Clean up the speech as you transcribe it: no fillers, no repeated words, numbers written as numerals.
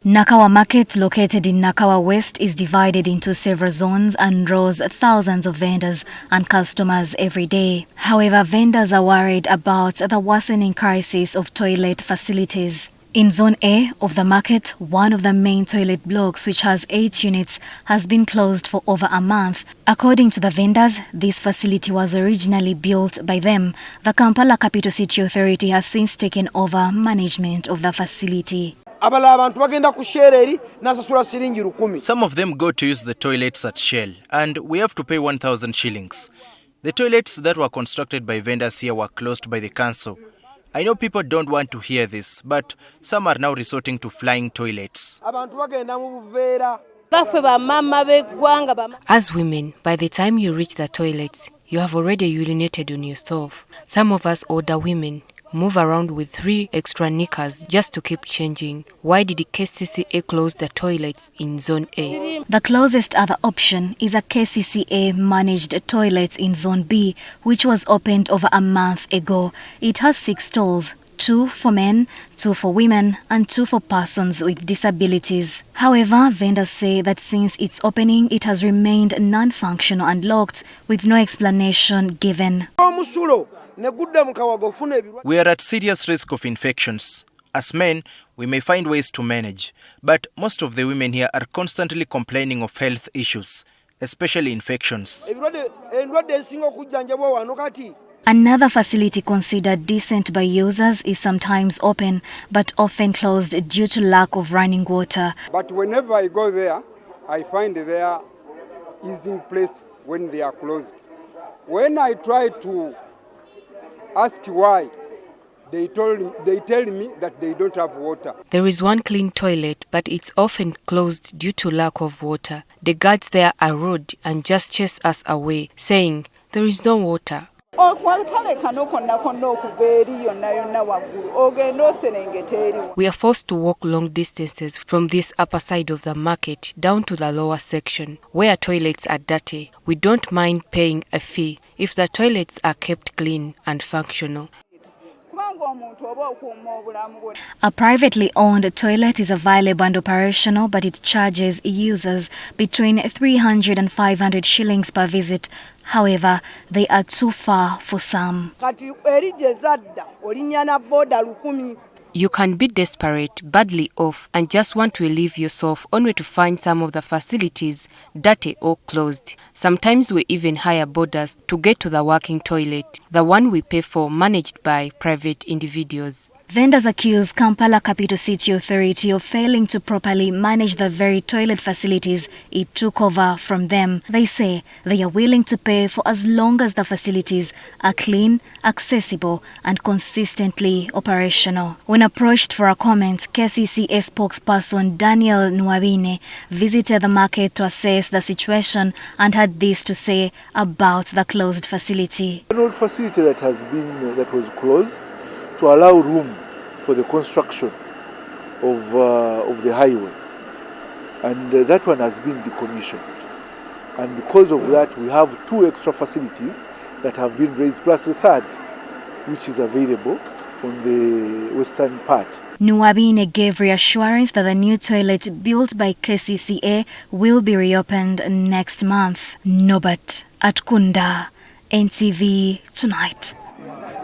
Nakawa Market, located in Nakawa West, is divided into several zones and draws thousands of vendors and customers every day. However, vendors are worried about the worsening crisis of toilet facilities. In Zone A of the market, one of the main toilet blocks, which has 8 units, has been closed for over a month. According to the vendors, this facility was originally built by them. The Kampala Capital City Authority has since taken over management of the facility. Some of them go to use the toilets at Shell, and we have to pay 1,000 shillings. The toilets that were constructed by vendors here were closed by the council. I know people don't want to hear this, but some are now resorting to flying toilets. As women, by the time you reach the toilets, you have already urinated on yourself. Some of us older women move around with 3 extra knickers just to keep changing. Why did KCCA close the toilets in Zone A? The closest other option is a KCCA managed toilet in Zone B, which was opened over a month ago. It has 6 stalls, 2 for men, 2 for women, and 2 for persons with disabilities. However, vendors say that since its opening, it has remained non-functional and locked, with no explanation given. We are at serious risk of infections. As men, we may find ways to manage, but most of the women here are constantly complaining of health issues, especially infections. Another facility considered decent by users is sometimes open, but often closed due to lack of running water. But whenever I go there, I find there is in place when they are closed. When I try to ask why, they tell me that they don't have water. There is one clean toilet, but it's often closed due to lack of water. The guards there are rude and just chase us away, saying there is no water. We are forced to walk long distances from this upper side of the market down to the lower section, where toilets are dirty. We don't mind paying a fee if the toilets are kept clean and functional. A privately owned toilet is available and operational, but it charges users between 300 and 500 shillings per visit. However, they are too far for some. You can be desperate, badly off, and just want to relieve yourself only to find some of the facilities dirty or closed. Sometimes we even hire boarders to get to the working toilet, the one we pay for, managed by private individuals. Vendors accuse Kampala Capital City Authority of failing to properly manage the very toilet facilities it took over from them. They say they are willing to pay for as long as the facilities are clean, accessible, and consistently operational. When approached for a comment, KCCA spokesperson Daniel Nwabine visited the market to assess the situation and had this to say about the closed facility. An old facility that was closed to allow room for the construction of the highway, and that one has been decommissioned, and because of that we have 2 extra facilities that have been raised, plus a third which is available on the western part. Nwabine gave reassurance that the new toilet built by KCCA will be reopened next month. Nobat at Kunda, NTV Tonight.